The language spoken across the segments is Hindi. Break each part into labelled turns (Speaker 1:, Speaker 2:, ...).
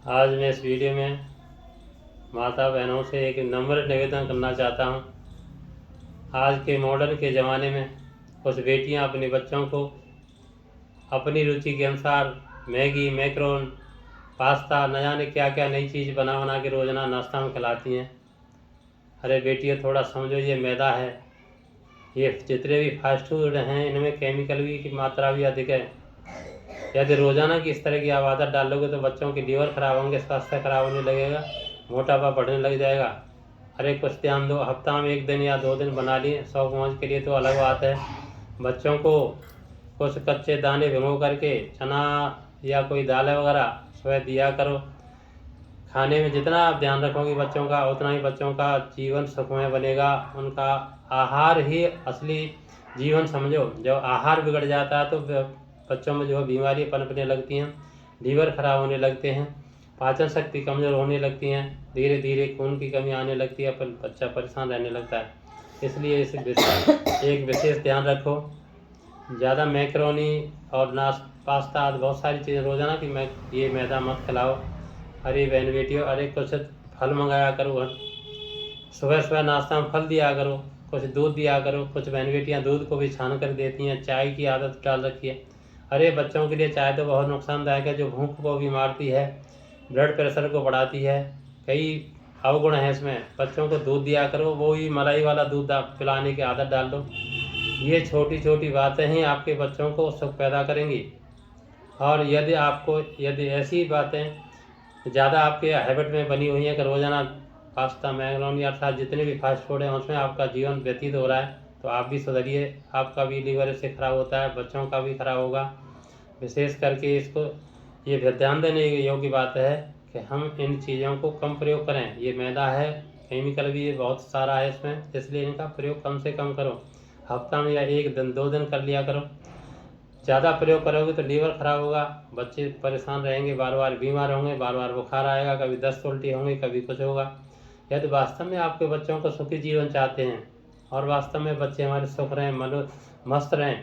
Speaker 1: आज मैं इस वीडियो में माता बहनों से एक नम्र निवेदन करना चाहता हूँ। आज के मॉडर्न के ज़माने में कुछ बेटियाँ अपने बच्चों को अपनी रुचि के अनुसार मैगी, मैक्रोन, पास्ता, न जाने क्या क्या नई चीज़ बना बना के रोज़ाना नाश्ता में खिलाती हैं। अरे बेटियों, थोड़ा समझो, ये मैदा है। ये जितने भी फास्ट फूड हैं इनमें केमिकल की मात्रा भी अधिक है। यदि रोज़ाना की इस तरह की आप आदत डालोगे तो बच्चों के लीवर खराब होंगे, स्वास्थ्य खराब होने लगेगा, मोटापा बढ़ने लग जाएगा। अरे कुछ ध्यान दो, हफ्ता में 1 दिन या 2 दिन बना लिए शौक मौज के लिए तो अलग बात है। बच्चों को कुछ कच्चे दाने भिगो करके चना या कोई दाल वगैरह सुबह दिया करो। खाने में जितना आप ध्यान रखोगे बच्चों का, उतना ही बच्चों का जीवन सुखमय बनेगा। उनका आहार ही असली जीवन समझो। जब आहार बिगड़ जाता है तो बच्चों में जो है बीमारी पनपने लगती हैं, लीवर खराब होने लगते हैं, पाचन शक्ति कमज़ोर होने लगती हैं, धीरे धीरे खून की कमी आने लगती है, पर बच्चा परेशान रहने लगता है। इसलिए एक विशेष ध्यान रखो। ज़्यादा मैक्रोनी और पास्ता आदि बहुत सारी चीज़ें रोज़ाना की ये मैदा मत खिलाओ। अरे बहन बेटियों, अरे कुछ फल मंगाया करो, सुबह सुबह नाश्ता में फल दिया करो, कुछ दूध दिया करो। कुछ बहन बेटियाँ दूध को भी छान कर देती हैं, चाय की आदत डाल रखी है। अरे बच्चों के लिए चाय तो बहुत नुकसानदायक है, जो भूख को भी मारती है, ब्लड प्रेशर को बढ़ाती है, कई अवगुण हैं इसमें। बच्चों को दूध दिया करो, वो ही मलाई वाला दूध पिलाने की आदत डाल दो। ये छोटी छोटी बातें ही आपके बच्चों को सुख पैदा करेंगी। और यदि ऐसी बातें ज़्यादा आपके हैबिट में बनी हुई हैं कि रोज़ाना पास्ता, मैक्रोनी अर्थात जितने भी फास्ट फूड हैं उसमें आपका जीवन व्यतीत हो रहा है, तो आप भी सुधरिए। आपका भी लीवर इससे ख़राब होता है, बच्चों का भी ख़राब होगा। विशेष करके इसको ये ध्यान देने योग्य बात है कि हम इन चीज़ों को कम प्रयोग करें। ये मैदा है, केमिकल भी बहुत सारा है इसमें, इसलिए इनका प्रयोग कम से कम करो। हफ्ता में या 1 दिन 2 दिन कर लिया करो। ज़्यादा प्रयोग करोगे तो लीवर खराब होगा, बच्चे परेशान रहेंगे, बार बार बीमार होंगे, बार बार बुखार आएगा, कभी दस्त उल्टी होंगी, कभी कुछ होगा। यदि वास्तव में आपके बच्चों को सुखी जीवन चाहते हैं और वास्तव में बच्चे हमारे सुख रहें, मस्त रहें,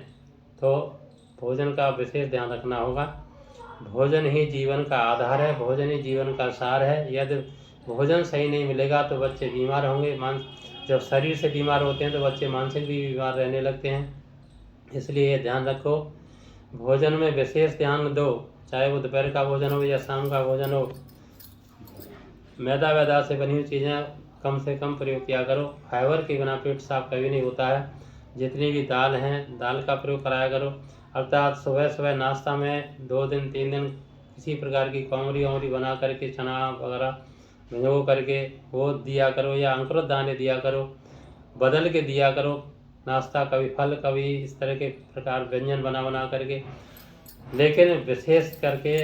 Speaker 1: तो भोजन का विशेष ध्यान रखना होगा। भोजन ही जीवन का आधार है, भोजन ही जीवन का सार है। यदि भोजन सही नहीं मिलेगा तो बच्चे बीमार होंगे। जब शरीर से बीमार होते हैं तो बच्चे मानसिक भी बीमार रहने लगते हैं। इसलिए ये ध्यान रखो, भोजन में विशेष ध्यान दो, चाहे वो दोपहर का भोजन हो या शाम का भोजन हो। मैदा वैदा से बनी हुई चीज़ें कम से कम प्रयोग किया करो। फाइबर के बिना पेट साफ कभी नहीं होता है। जितनी भी दाल हैं, दाल का प्रयोग कराया करो। अर्थात सुबह सुबह नाश्ता में 2 दिन 3 दिन किसी प्रकार की कोमरी वोमरी बना करके चना वगैरह भिगो करके वो दिया करो, या अंकुरित दाने दिया करो, बदल के दिया करो नाश्ता। कभी फल, कभी इस तरह के प्रकार व्यंजन बना बना करके। लेकिन विशेष करके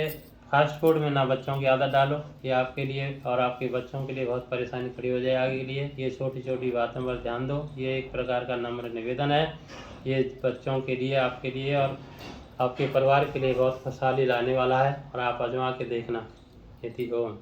Speaker 1: फास्ट फूड में ना बच्चों की आदत डालो। ये आपके लिए और आपके बच्चों के लिए बहुत परेशानी खड़ी हो जाए आगे के लिए। ये छोटी छोटी बातों पर ध्यान दो। ये एक प्रकार का नम्र निवेदन है। ये बच्चों के लिए, आपके लिए और आपके परिवार के लिए बहुत खुशहाली लाने वाला है, और आप आजमा के देखना। यति ओम।